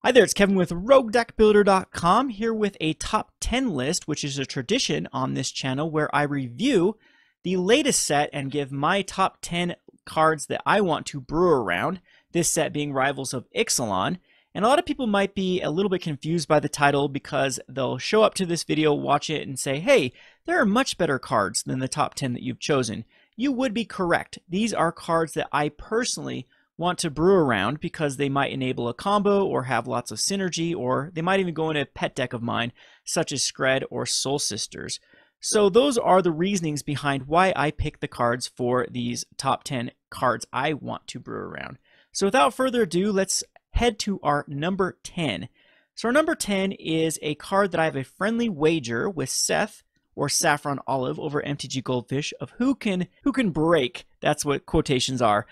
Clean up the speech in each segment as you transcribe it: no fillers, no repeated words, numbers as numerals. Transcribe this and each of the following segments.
Hi there, it's Kevin with RogueDeckBuilder.com here with a top 10 list, which is a tradition on this channel where I review the latest set and give my top 10 cards that I want to brew around, this set being Rivals of Ixalan. And a lot of people might be a little bit confused by the title because they'll show up to this video, watch it, and say, hey, there are much better cards than the top 10 that you've chosen. You would be correct. These are cards that I personally want to brew around because they might enable a combo or have lots of synergy, or they might even go in a pet deck of mine, such as Skred or Soul Sisters. So those are the reasonings behind why I pick the cards for these top 10 cards I want to brew around. So without further ado, let's head to our number 10. So our number 10 is a card that I have a friendly wager with Seth or Saffron Olive over MTG Goldfish of who can break, that's what quotations are,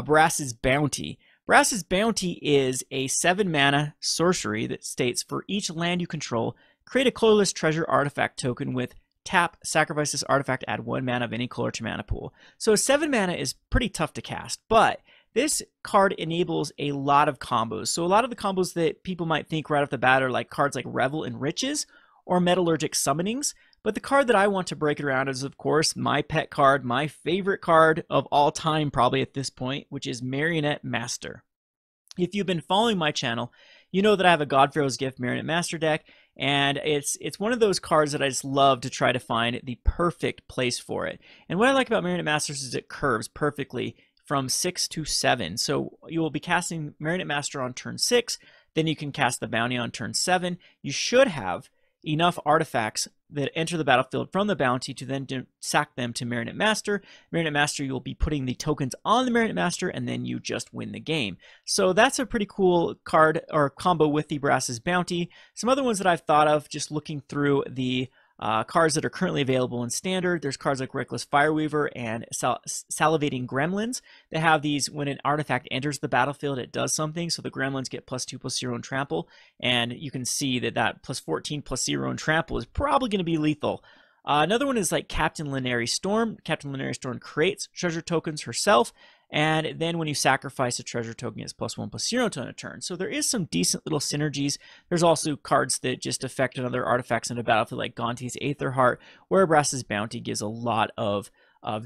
Brass's Bounty. Brass's Bounty is a 7-mana sorcery that states, for each land you control, create a colorless treasure artifact token with tap, sacrifice this artifact, add 1 mana of any color to mana pool. So 7 mana is pretty tough to cast, but this card enables a lot of combos. So a lot of the combos that people might think right off the bat are like cards like Revel and Riches or Metallurgic Summonings. But the card that I want to break it around is, of course, my pet card, my favorite card of all time probably at this point, which is Marionette Master. If you've been following my channel, you know that I have a Godpharaoh's Gift Marionette Master deck, and it's one of those cards that I just love to try to find the perfect place for it. And what I like about Marionette Masters is it curves perfectly from 6 to 7. So you will be casting Marionette Master on turn 6, then you can cast the Bounty on turn 7. You should have enough artifacts that enter the battlefield from the bounty to then sack them to Marionette Master. Marionette Master, you'll be putting the tokens on the Marionette Master, and then you just win the game. So that's a pretty cool card or combo with the Brass's Bounty. Some other ones that I've thought of just looking through the cards that are currently available in Standard. There's cards like Reckless Fireweaver and Salivating Gremlins that have these, when an artifact enters the battlefield, it does something. So the Gremlins get +2/+0 and Trample, and you can see that that +14/+0 and Trample is probably going to be lethal. Another one is like Captain Linary Storm. Captain Linary Storm creates treasure tokens herself, and then when you sacrifice a treasure token, it's +1/+0 to a turn. So there is some decent little synergies. There's also cards that just affect another artifacts in a battlefield, like Gonti's Aetherheart, where Brass's Bounty gives a lot of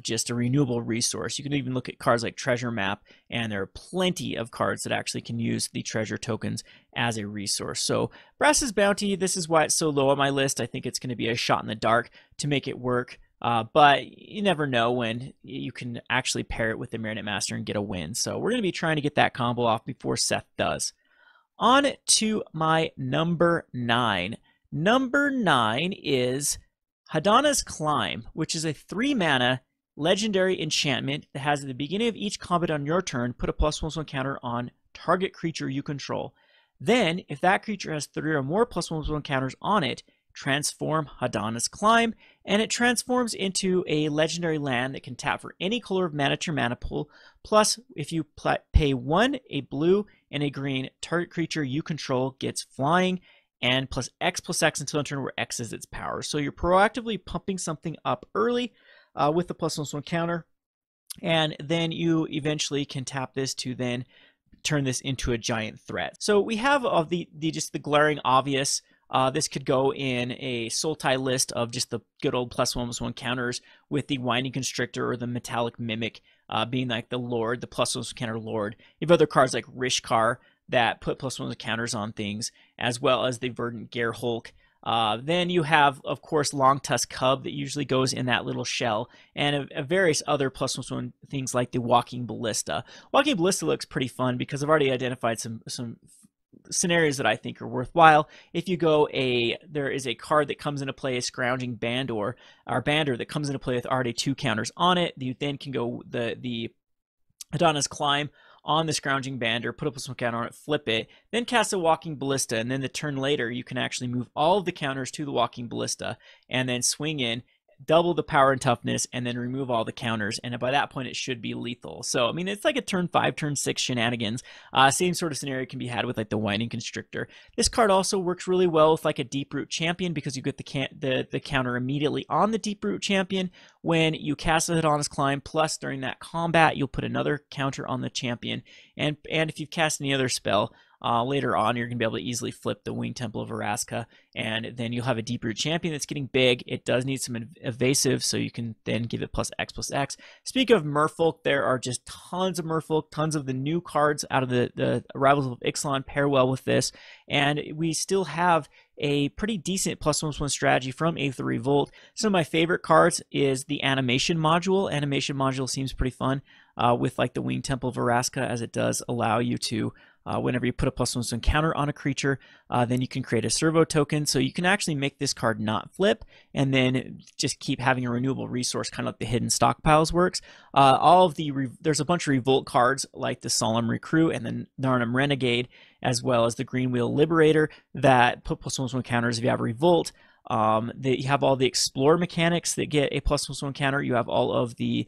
just a renewable resource. You can even look at cards like Treasure Map, and there are plenty of cards that actually can use the treasure tokens as a resource. So Brass's Bounty, this is why it's so low on my list. I think it's going to be a shot in the dark to make it work. But you never know when you can actually pair it with the Marionette Master and get a win. So we're going to be trying to get that combo off before Seth does. On to my number 9. Number 9 is Hadana's Climb, which is a 3-mana legendary enchantment that has at the beginning of each combat on your turn, put a +1/+1 counter on target creature you control. Then, if that creature has 3 or more +1/+1 counters on it, transform Hadana's Climb, and it transforms into a legendary land that can tap for any color of mana to your mana pool. Plus, if you pay 1, a blue, and a green, target creature you control gets flying, and +X until a turn where X is its power. So you're proactively pumping something up early with the +1/+1 counter, and then you eventually can tap this to then turn this into a giant threat. So we have of the glaring obvious. This could go in a Sultai list of just the good old +1/+1 counters with the Winding Constrictor or the Metallic Mimic being like the Lord, the +1/+1 counter Lord. You have other cards like Rishkar that put +1/+1 counters on things, as well as the Verdant Gerehulk. Then you have, of course, Long Tusk Cub that usually goes in that little shell, and various other +1/+1 things like the Walking Ballista. Walking Ballista looks pretty fun because I've already identified some scenarios that I think are worthwhile. If you go there is a card that comes into play, a Scrounging Bandor, or Bander, that comes into play with already 2 counters on it. You then can go the Hadana's Climb on the Scrounging Bander, put up some counter on it, flip it, then cast a Walking Ballista, and then the turn later you can actually move all of the counters to the Walking Ballista, and then swing in, double the power and toughness, and then remove all the counters, and by that point it should be lethal. So I mean, it's like a turn 5, turn 6 shenanigans. Same sort of scenario can be had with like the Winding Constrictor. This card also works really well with like a Deep Root Champion because you get the counter immediately on the Deep Root Champion when you cast a Hadana's Climb, plus during that combat you'll put another counter on the champion, and if you've cast any other spell later on, you're going to be able to easily flip the Winged Temple of Vraska, and then you'll have a Deep Root champion that's getting big. It does need some evasive, so you can then give it +X+X. Speaking of Merfolk, there are just tons of Merfolk, tons of the new cards out of the Rivals of Ixalan pair well with this, and we still have a pretty decent +1/+1 strategy from Aether Revolt. Some of my favorite cards is the animation module. Animation module seems pretty fun with like the Winged Temple of Vraska, as it does allow you to whenever you put a +1/+1 counter on a creature, then you can create a servo token. So you can actually make this card not flip and then just keep having a renewable resource, kind of like the Hidden Stockpiles works. There's a bunch of Revolt cards like the Solemn Recruit and the Narnam Renegade, as well as the Greenwheel Liberator that put +1/+1 counters if you have Revolt. You have all the Explore mechanics that get a +1/+1 counter. You have all of the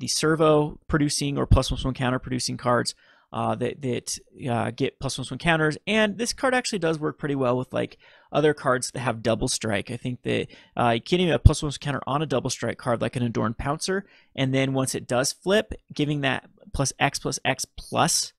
servo producing or +1/+1 counter producing cards that get +1/+1 counters, and this card actually does work pretty well with like other cards that have double strike. I think that you can even have +1/+1 counter on a double strike card like an Adorned Pouncer, and then once it does flip, giving that +X+X plus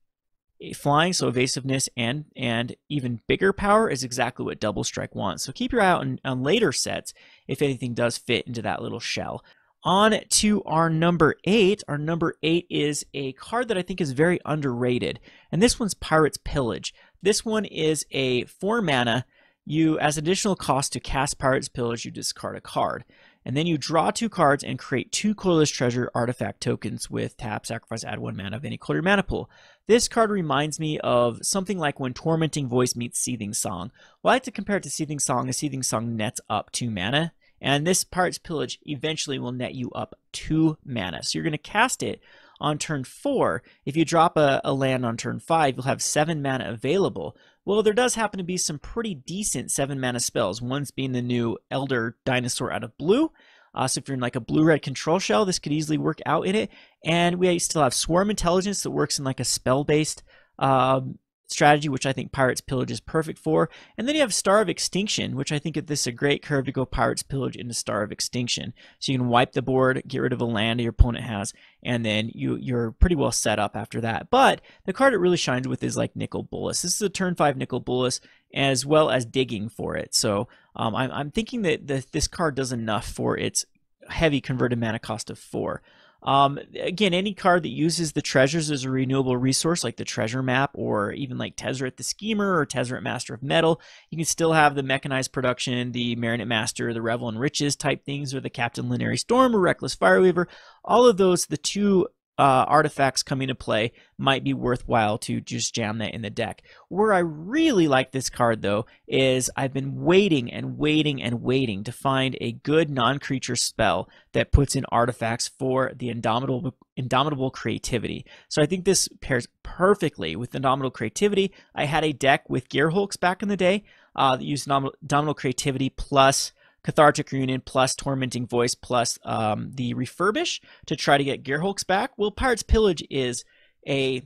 flying, so evasiveness and even bigger power is exactly what double strike wants. So keep your eye out on later sets if anything does fit into that little shell. On to our number 8. Our number 8 is a card that I think is very underrated, and this one's Pirate's Pillage. This one is a 4 mana. You, as additional cost to cast Pirate's Pillage, you discard a card, and then you draw 2 cards and create 2 colorless treasure artifact tokens with tap, sacrifice, add 1 mana of any color mana pool. This card reminds me of something like when Tormenting Voice meets Seething Song. Well, I like to compare it to Seething Song, as Seething Song nets up 2 mana. And this Pirate's Pillage eventually will net you up 2 mana. So you're going to cast it on turn 4. If you drop a land on turn 5, you'll have 7 mana available. Well, there does happen to be some pretty decent 7 mana spells. One's being the new Elder Dinosaur out of blue. So if you're in like a blue-red control shell, this could easily work out in it. And we still have Swarm Intelligence that works in like a spell-based strategy, which I think Pirate's Pillage is perfect for. And then you have Star of Extinction, which I think this is a great curve to go Pirate's Pillage into Star of Extinction. So you can wipe the board, get rid of a land your opponent has, and then you're pretty well set up after that. But the card it really shines with is like Nicol Bolas. This is a turn 5 Nicol Bolas, as well as digging for it. So I'm thinking that this card does enough for its heavy converted mana cost of 4. Again, any card that uses the treasures as a renewable resource, like the treasure map, or even like Tezzeret the Schemer or Tezzeret Master of Mettle, you can still have the Mechanized Production, the Marionette Master, the Revel in Riches type things, or the Captain Linary Storm or Reckless Fireweaver. All of those, the 2 artifacts coming into play, might be worthwhile to just jam that in the deck. Where I really like this card, though, is I've been waiting and waiting and waiting to find a good non-creature spell that puts in artifacts for the Indomitable Creativity. So I think this pairs perfectly with Indomitable Creativity. I had a deck with Gearhulks back in the day that used Indomitable Creativity plus Cathartic Reunion plus Tormenting Voice plus the Refurbish to try to get Gearhulks back. Well, Pirate's Pillage is a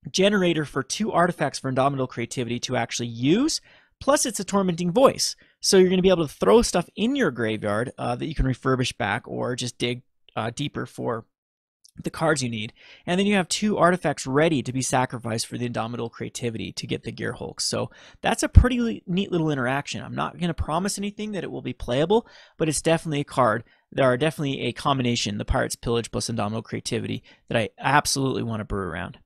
generator for 2 artifacts for Indomitable Creativity to actually use, plus it's a Tormenting Voice. So you're going to be able to throw stuff in your graveyard that you can refurbish back, or just dig deeper for the cards you need, and then you have 2 artifacts ready to be sacrificed for the Indomitable Creativity to get the Gearhulks. So that's a pretty neat little interaction. I'm not going to promise anything that it will be playable, but it's definitely a card. There are definitely a combination, the Pirate's Pillage plus Indomitable Creativity, that I absolutely want to brew around.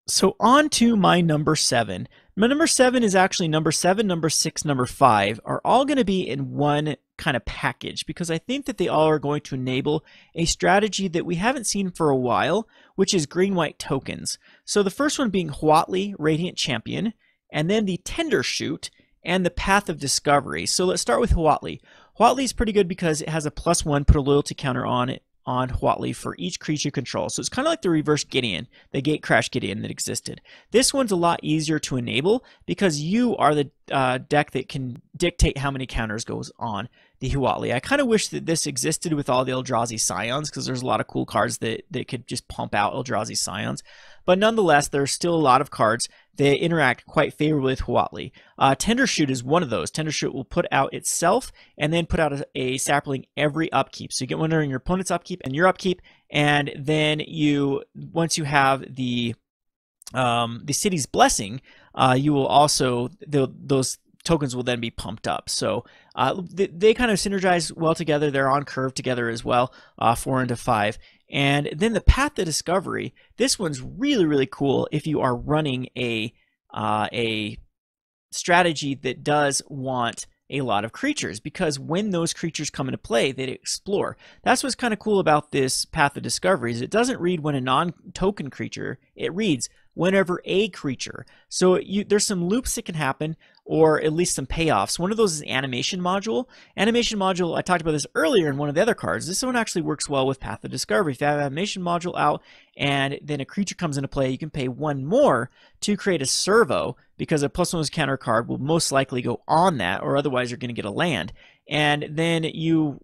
So on to my number 7. My number 7 is actually number 7, number 6, number 5 are all going to be in one kind of package, because I think that they all are going to enable a strategy that we haven't seen for a while, which is green-white tokens. So the first one being Huatli, Radiant Champion, and then the Tendershoot and the Path of Discovery. So let's start with Huatli. Huatli is pretty good because it has a +1, put a loyalty counter on it, on Huatli for each creature you control. So it's kind of like the reverse Gideon, the Gate Crash Gideon that existed. This one's a lot easier to enable because you are the deck that can dictate how many counters goes on the Huatli. I kind of wish that this existed with all the Eldrazi Scions, because there's a lot of cool cards that could just pump out Eldrazi Scions. But nonetheless, there's still a lot of cards that interact quite favorably with Huatli. Tendershoot is one of those. Tendershoot will put out itself and then put out a sapling every upkeep. So you get one during your opponent's upkeep and your upkeep, and then once you have the the city's blessing, you will also those tokens will then be pumped up. So they kind of synergize well together. They're on curve together as well, 4 into 5. And then the Path to Discovery. This one's really, really cool if you are running a strategy that does want a lot of creatures, because when those creatures come into play, they explore. That's what's kind of cool about this Path of Discovery, is it doesn't read when a non-token creature, it reads whenever a creature. So there's some loops that can happen, or at least some payoffs. One of those is animation module. Animation module, I talked about this earlier in one of the other cards. This one actually works well with Path of Discovery. If you have animation module out and then a creature comes into play, you can pay 1 more to create a servo, because a +1 counter card will most likely go on that, or otherwise you're going to get a land. And then you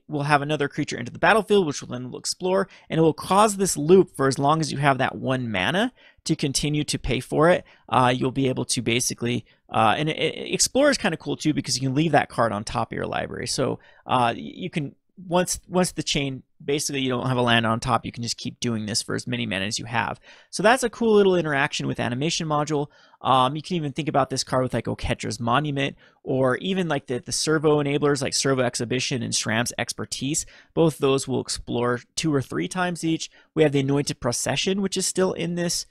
will have another creature into the battlefield, which will then explore, and it will cause this loop for as long as you have that 1 mana to continue to pay for it. You'll be able to basically, and explore is kind of cool too, because you can leave that card on top of your library. So you can, once the chain, basically you don't have a land on top, you can just keep doing this for as many mana as you have. So that's a cool little interaction with animation module. You can even think about this card with like Oketra's Monument, or even like the servo enablers like Servo Exhibition and Shramp's Expertise. Both those will explore 2 or 3 times each. We have the Anointed Procession, which is still in this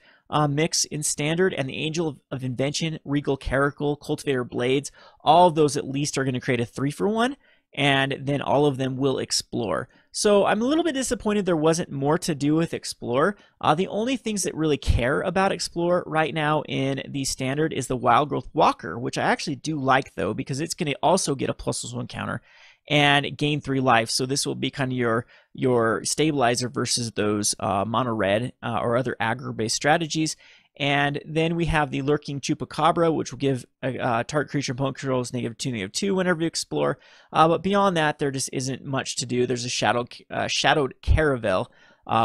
mix in Standard, and the Angel of Invention, Regal Caracal, Cultivator Blades. All of those at least are going to create a 3-for-1. And then all of them will explore. So I'm a little bit disappointed there wasn't more to do with explore. The only things that really care about explore right now in the Standard is the Wild Growth Walker, which I actually do like though, because it's going to also get a +1 counter and gain 3 life. So this will be kind of your stabilizer versus those mono red or other aggro-based strategies. And then we have the Lurking Chupacabra, which will give target creature opponent controls -2/-2 whenever you explore. But beyond that, there just isn't much to do. There's a Shadowed Caravel,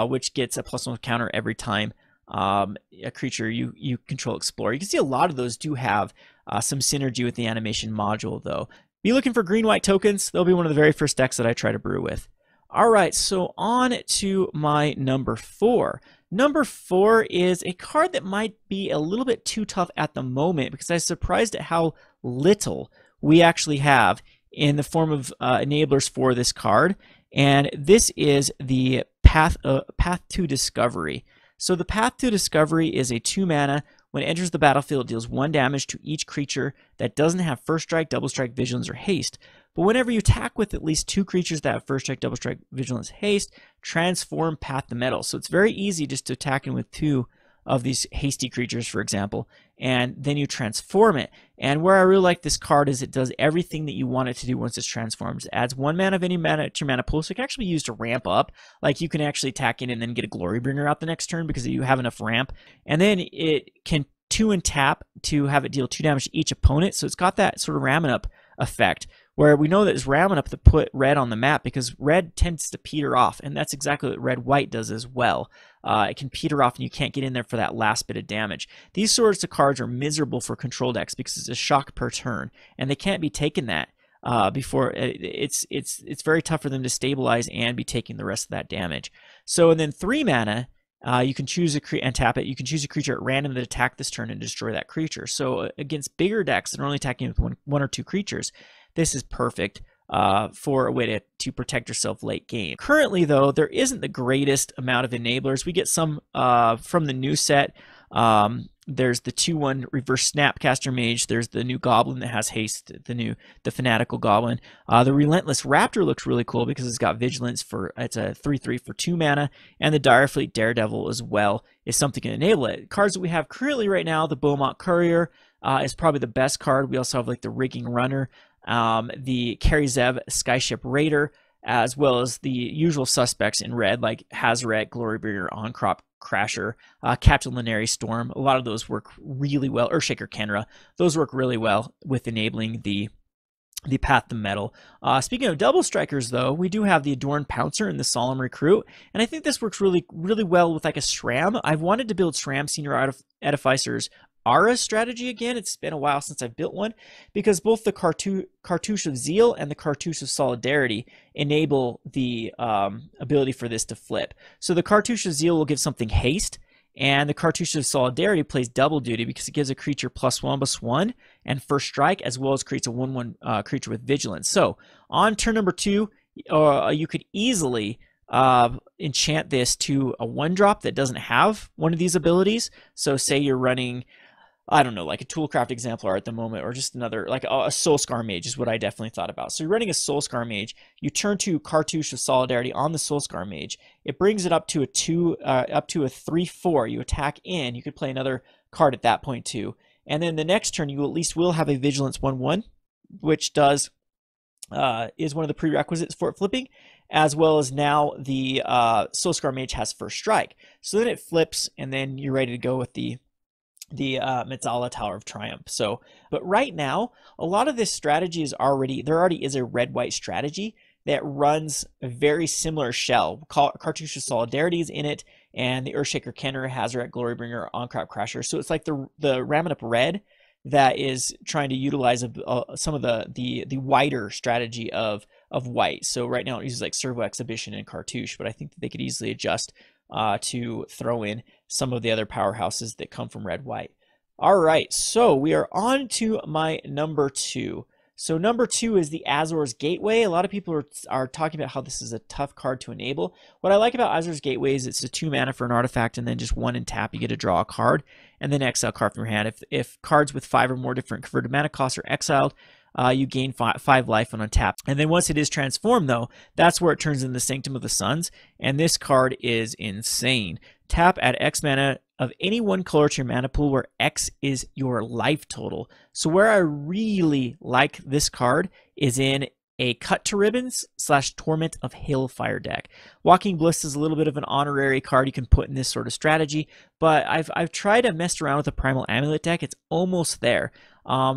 which gets a +1 counter every time a creature you control explore. You can see a lot of those do have some synergy with the animation module, though. Be looking for green-white tokens. They'll be one of the very first decks that I try to brew with. All right, so on to my number 4. Number 4 is a card that might be a little bit too tough at the moment, because I was surprised at how little we actually have in the form of enablers for this card. And this is the Path to Discovery. So the Path to Discovery is a 2 mana. When it enters the battlefield, it deals 1 damage to each creature that doesn't have First Strike, Double Strike, Vigilance, or Haste. But whenever you attack with at least 2 creatures that have First Strike, Double Strike, Vigilance, Haste, transform Path to Mettle. So it's very easy just to attack in with 2 of these hasty creatures, for example, and then you transform it. And where I really like this card is it does everything that you want it to do once it transforms. It adds 1 mana of any mana to your mana pool, so it can actually be used to ramp up. Like you can actually attack in and then get a Glorybringer out the next turn because you have enough ramp. And then it can 2 and tap to have it deal 2 damage to each opponent. So it's got that sort of ramming up effect, where we know that it's ramming up to put red on the map, because red tends to peter off, and that's exactly what red-white does as well. It can peter off and you can't get in there for that last bit of damage. These sorts of cards are miserable for control decks because it's a shock per turn, and they can't be taken that before it's very tough for them to stabilize and be taking the rest of that damage. So, and then 3 mana, you can choose and tap it. You can choose a creature at random that attack this turn and destroy that creature. So against bigger decks that are only attacking with one or 2 creatures, this is perfect for a way to protect yourself late game. Currently, though, there isn't the greatest amount of enablers. We get some from the new set. There's the 2/1 Reverse Snapcaster Mage. There's the new Goblin that has haste, the Fanatical Goblin. The Relentless Raptor looks really cool because it's got Vigilance it's a 3/3 for 2 mana, and the Direfleet Daredevil as well is something to enable it. Cards that we have currently right now, the Beaumont Courier is probably the best card. We also have like the Rigging Runner, the Karizev Skyship Raider, as well as the usual suspects in red like Hazaret, Glorybringer, Oncrop Crasher, Captain Lunary Storm. A lot of those work really well. Earthshaker Kenra. Those work really well with enabling the Path to Mettle. Speaking of double strikers, though, we do have the Adorned Pouncer and the Solemn Recruit, and I think this works really, really well with like a SRAM. I've wanted to build SRAM Senior Edificer's Aura strategy again. It's been a while since I've built one, because both the Cartouche of Zeal and the Cartouche of Solidarity enable the ability for this to flip. So the Cartouche of Zeal will give something haste, And the Cartouche of Solidarity plays double duty because it gives a creature +1/+1 and first strike, as well as creates a 1/1 creature with vigilance. So on turn number 2, you could easily enchant this to a 1-drop that doesn't have one of these abilities. So say you're running, I don't know, like a Toolcraft Exemplar at the moment, or just another, like a Soulscar Mage is what I definitely thought about. So you're running a Soulscar Mage, you turn to Cartouche of Solidarity on the Soulscar Mage, it brings it up to a 3/4. You attack in, you could play another card at that point too. And then the next turn, you at least will have a Vigilance 1/1, which does is one of the prerequisites for it flipping, as well as now the Soulscar Mage has first strike. So then it flips, and then you're ready to go with the Metzala Tower of Triumph. So, but right now, a lot of this strategy is there already is a red-white strategy that runs a very similar shell. Cartouche of Solidarity is in it, and the Earthshaker Kenner, Hazoret Glorybringer, On-Crop Crasher. So it's like the Ram It Up Red that is trying to utilize some of the wider strategy of white. So right now it uses like Servo Exhibition and Cartouche, but I think that they could easily adjust to throw in some of the other powerhouses that come from red-white. All right, so we are on to my number 2. So number 2 is the Asuras Gateway. A lot of people are talking about how this is a tough card to enable. What I like about Asuras Gateway is it's a 2 mana for an artifact, and then just 1 in tap, you get to draw a card, and then exile a card from your hand. If cards with 5 or more different converted mana costs are exiled, you gain 5 life on untap. And then once it is transformed, though, that's where it turns into the Sanctum of the Suns, and this card is insane. Tap, add X mana of any one color to your mana pool, where X is your life total. So where I really like this card is in a Cut to Ribbons / Torment of Hailfire deck. Walking Bliss is a little bit of an honorary card you can put in this sort of strategy, but I've tried to mess around with a Primal Amulet deck. It's almost there.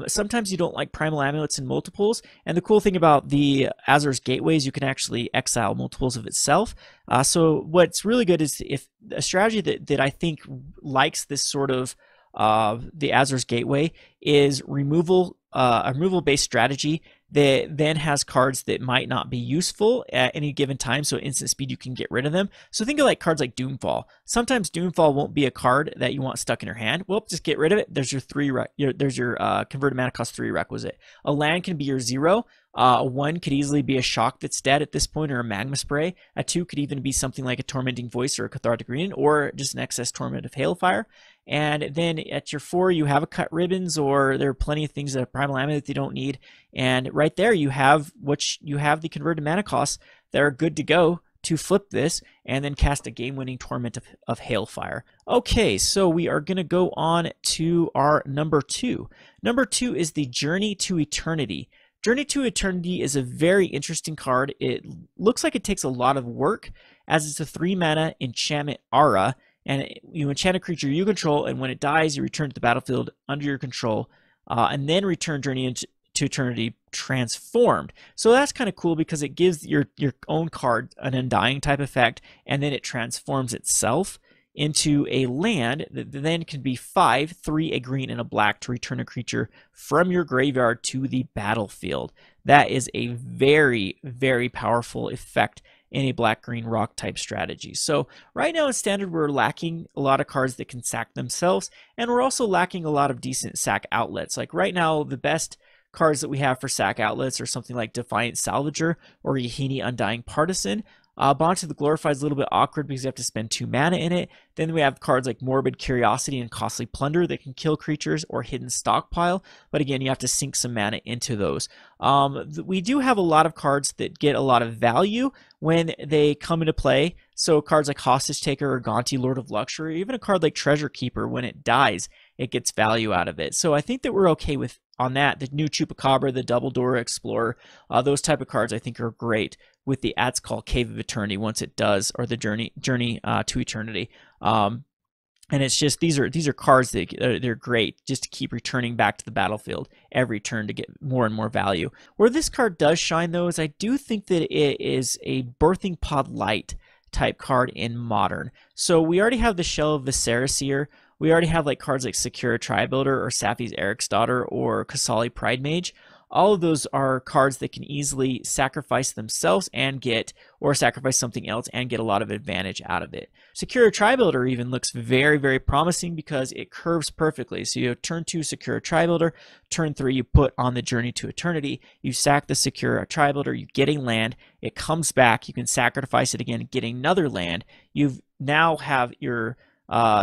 Sometimes you don't like Primal Amulets in multiples, and the cool thing about the Asuras Gateway is you can actually exile multiples of itself. So what's really good is if a strategy that I think likes this sort of the Asuras Gateway is a removal-based strategy that then has cards that might not be useful at any given time, so instant speed you can get rid of them. So think of like cards like Doomfall. Sometimes Doomfall won't be a card that you want stuck in your hand. Well, just get rid of it. There's your converted mana cost 3 requisite. A land can be your 0. A 1 could easily be a Shock that's dead at this point, or a Magma Spray. A 2 could even be something like a Tormenting Voice or a Cathartic Green, or just an excess Torment of Hailfire. And then at your 4, you have a Cut Ribbons, or there are plenty of things that a Primal Amulet you don't need. And right there, you have the converted mana costs that are good to go to flip this and then cast a game-winning Torment of Hailfire. Okay, so we are going to go on to our number 2. Number 2 is the Journey to Eternity. Journey to Eternity is a very interesting card. It looks like it takes a lot of work, as it's a 3 mana enchantment aura, and you enchant a creature you control, and when it dies, you return to the battlefield under your control, and then return Journey to Eternity transformed. So that's kind of cool because it gives your own card an Undying type effect, and then it transforms itself into a land that then can be 5, 3, a green, and a black to return a creature from your graveyard to the battlefield. That is a very, very powerful effect in a black-green rock type strategy. So right now in Standard, we're lacking a lot of cards that can sack themselves, and we're also lacking a lot of decent sack outlets. Like right now, the best cards that we have for sack outlets are something like Defiant Salvager or Yahini Undying Partisan. Bond of the Glorified is a little bit awkward because you have to spend 2 mana in it. Then we have cards like Morbid Curiosity and Costly Plunder that can kill creatures, or Hidden Stockpile. But again, you have to sink some mana into those. We do have a lot of cards that get a lot of value when they come into play. So cards like Hostage Taker or Gonti, Lord of Luxury, or even a card like Treasure Keeper, when it dies, it gets value out of it. So I think that we're okay with on that. The new Chupacabra, the Double Door Explorer, those type of cards I think are great with the At's Call Cave of Eternity once it does, or the Journey to Eternity. And it's just these are cards that they're great just to keep returning back to the battlefield every turn to get more and more value. Where this card does shine though is I do think that it is a Birthing Pod Light type card in Modern. So we already have the Shell of Viscera. We already have like cards like Secura Tri-Builder or Safi's Eric's Daughter or Kasali Pride Mage. all of those are cards that can easily sacrifice themselves and get, or sacrifice something else and get a lot of advantage out of it. Secure Tri-Builder even looks very, very promising because it curves perfectly. So you have turn 2 Secure Tri-Builder, turn 3 you put on the Journey to Eternity, you sack the Secure Tri-Builder, you get a land, it comes back, you can sacrifice it again, get another land. You now have your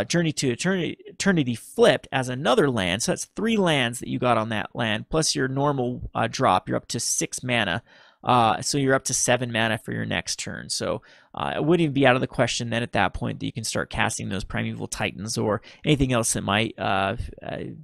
Journey to Eternity flipped as another land. So that's 3 lands that you got on that land, plus your normal drop. You're up to 6 mana. So you're up to 7 mana for your next turn. So it wouldn't even be out of the question then at that point that you can start casting those Primeval Titans or anything else that might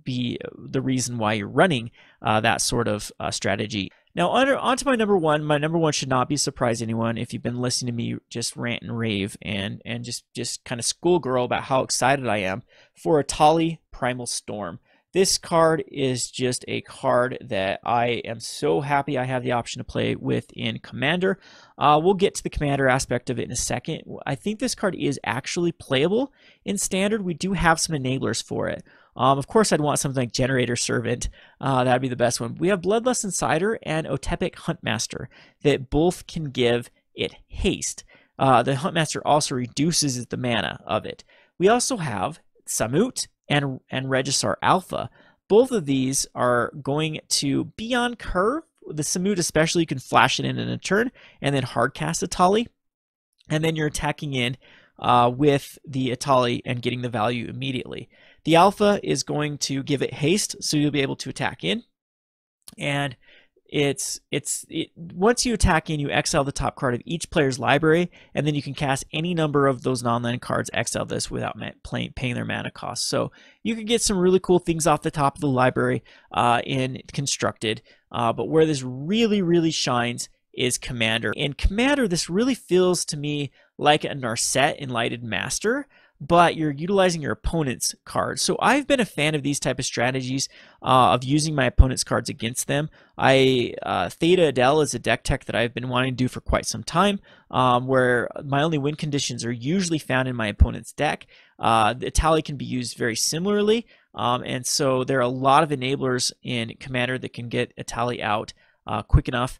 be the reason why you're running that sort of strategy. Now, on to my number one. My number one should not be surprise anyone if you've been listening to me just rant and rave and just kind of schoolgirl about how excited I am for Etali Primal Storm. This card is just a card that I am so happy I have the option to play with in Commander. We'll get to the Commander aspect of it in a second. I think this card is actually playable in Standard. We do have some enablers for it. Of course, I'd want something like Generator Servant. That'd be the best one. We have Bloodlust Insider and Otepic Huntmaster that both can give it haste. The Huntmaster also reduces the mana of it. We also have Samut and Regisar Alpha. Both of these are going to be on curve. The Samut especially, you can flash it in a turn and then hardcast Etali. And then you're attacking in with the Etali and getting the value immediately. The Alpha is going to give it haste, so you'll be able to attack in. And once you attack in, you exile the top card of each player's library, and then you can cast any number of those non-land cards, exile this without paying their mana cost. So you can get some really cool things off the top of the library in Constructed, but where this really, really shines is Commander. In Commander, this really feels to me like a Narset Enlightened Master, but you're utilizing your opponent's cards. So I've been a fan of these type of strategies of using my opponent's cards against them. Theta Adele is a deck tech that I've been wanting to do for quite some time, where my only win conditions are usually found in my opponent's deck. The Etali can be used very similarly, and so there are a lot of enablers in Commander that can get Etali out quick enough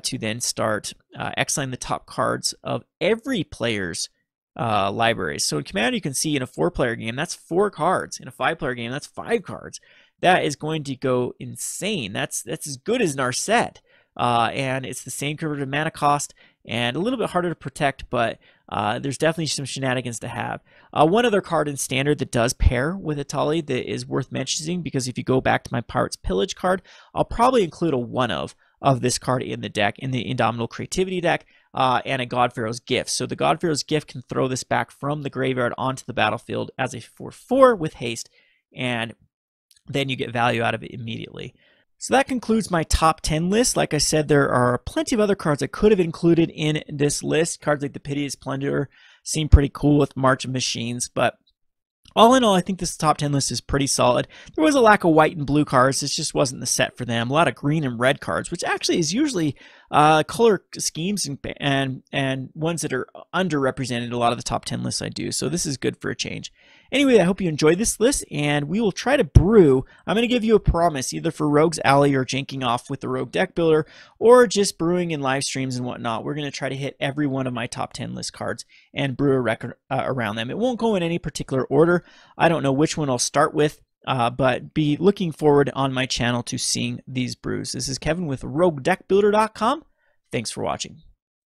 to then start exiling the top cards of every player's libraries. So in Commander, you can see in a 4-player game, that's 4 cards. In a 5-player game, that's 5 cards. That is going to go insane. That's as good as Narset. And it's the same converted mana cost and a little bit harder to protect, but there's definitely some shenanigans to have. One other card in Standard that does pair with Etali that is worth mentioning, because if you go back to my Pirates Pillage card, I'll probably include a one of this card in the deck, in the Indomitable Creativity deck, and a God Pharaoh's Gift. So the God Pharaoh's Gift can throw this back from the graveyard onto the battlefield as a 4/4 with haste, and then you get value out of it immediately. So that concludes my top 10 list. Like I said, there are plenty of other cards I could have included in this list. Cards like the Piteous Plunderer seem pretty cool with March of Machines, but all in all, I think this top 10 list is pretty solid. There was a lack of white and blue cards. This just wasn't the set for them. A lot of green and red cards, which actually is usually color schemes and ones that are underrepresented in a lot of the top 10 lists I do. So this is good for a change. Anyway, I hope you enjoyed this list, and we will try to brew. I'm going to give you a promise, either for Rogue's Alley or janking off with the Rogue Deck Builder, or just brewing in live streams and whatnot. We're going to try to hit every one of my top 10 list cards and brew a record around them. It won't go in any particular order. I don't know which one I'll start with, but be looking forward on my channel to seeing these brews. This is Kevin with RogueDeckBuilder.com. Thanks for watching.